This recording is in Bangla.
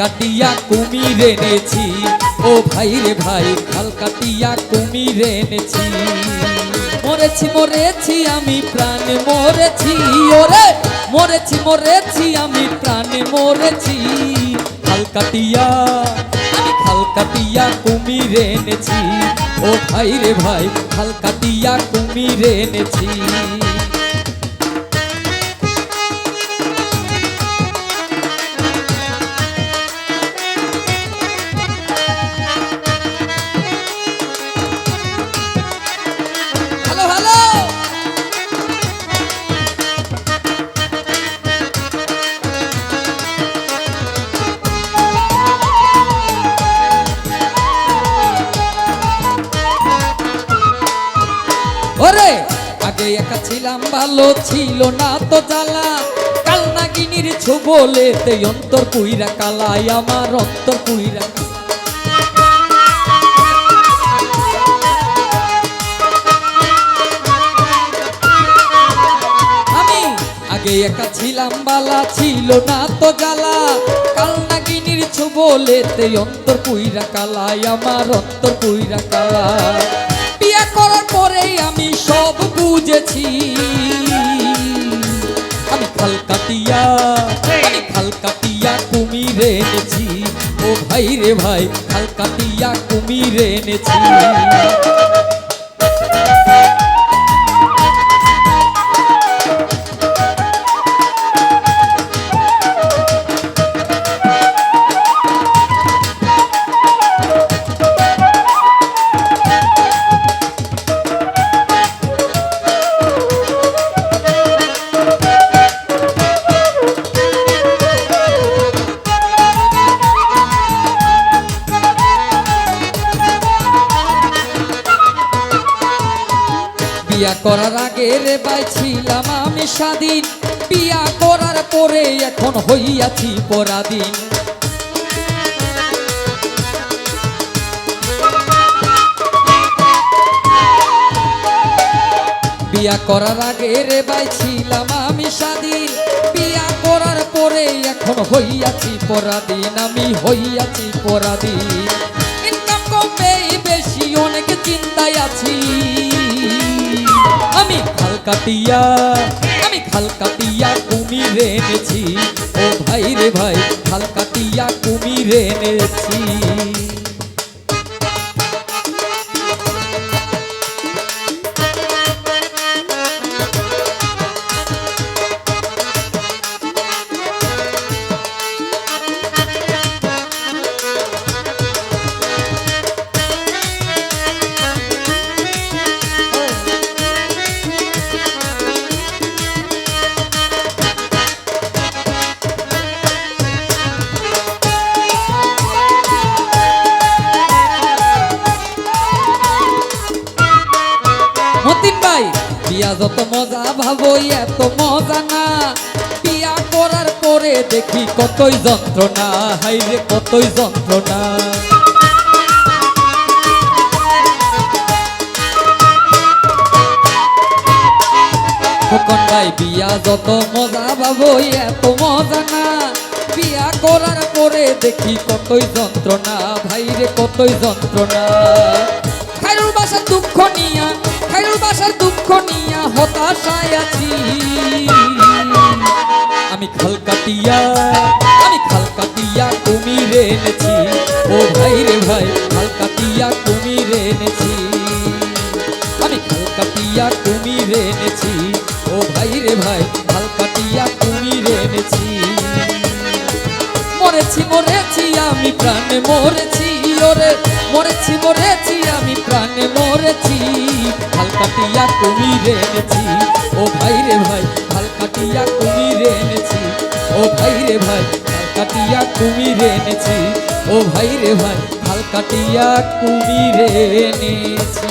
কাটিয়া কুমির এনেছি, ও ভাই রে ভাই খাল কাটিয়া কুমির এনেছি। মরেছি মরেছি আমি প্রাণে মরেছি, ওরে মরেছি মরেছি আমি প্রাণে মরেছি। খাল কাটিয়া আমি খাল কাটিয়া কুমির এনেছি, ও ভাই রে ভাই খাল কাটিয়া কুমির এনেছি। ওরে আগে একা ছিলাম ভালো ছিল না তো জ্বালা, কাল নাগিনীর ছোবলেতে অন্তর পুইরা কালাই আমার অন্তর পুইরা। আমি আগে একা ছিলাম বালা ছিল না তো জ্বালা, কাল নাগিনীর ছোবলেতে অন্তর পুইরা কালাই আমার অন্তর পুইরা কালা। বিয়া করার পরে আমি সব বুঝেছি, আমি খাল কাটিয়া কুমির এনেছি, ও ভাই রে ভাই খাল কাটিয়া কুমির এনেছি। বিয়া করার আগে রে ভাই ছিলাম আমি স্বাধীন, বিয়া করার পরে এখন হইয়াছি পরাধীন। বিয়া করার আগে রে ভাই ছিলাম আমি স্বাধীন, বিয়া করার পরে এখন হইয়াছি পরাধীন, আমি হইয়াছি পরাধীন। ইনকাম কমে বেশি অনেক চিন্তায় আছি, আমি খাল কাটিয়া কুমির এনেছি, ও ভাই রে ভাই খাল কাটিয়া কুমির এনেছি। মতিন ভাই বিয়া যত মজা ভাবো এত মজা না, বিয়া করার পরে দেখি কতই যন্ত্রণা, হাই রে কতই যন্ত্রণা। খোকন ভাই বিয়া যত মজা ভাবো এত মজা না, বিয়া করার পরে দেখি কতই যন্ত্রণা, ভাই রে কতই যন্ত্রণা। খাইরুল বাসার দুঃখ নিয়া, খাইরুল বাসার দুঃখ নিয়া হতাশায় আছি, আমি খাল কাটিয়া কুমির এনেছি, ও ভাই রে ভাই খাল কাটিয়া কুমির এনেছি। আমি খাল কাটিয়া কুমির এনেছি, ও ভাই রে ভাই খাল কাটিয়া কুমির এনেছি। মরেছি মরেছি আমি প্রাণে মরেছি, ওরে মরেছি মরেছি আমি প্রাণে মরেছি। খাল কাটিয়া কুমির এনেছি, ও ভাই রে ভাই খাল কাটিয়া কুমির এনেছি, ও ভাই রে ভাই খাল কাটিয়া কুমির এনেছি, ও ভাই রে ভাই খাল কাটিয়া কুমির এনেছি।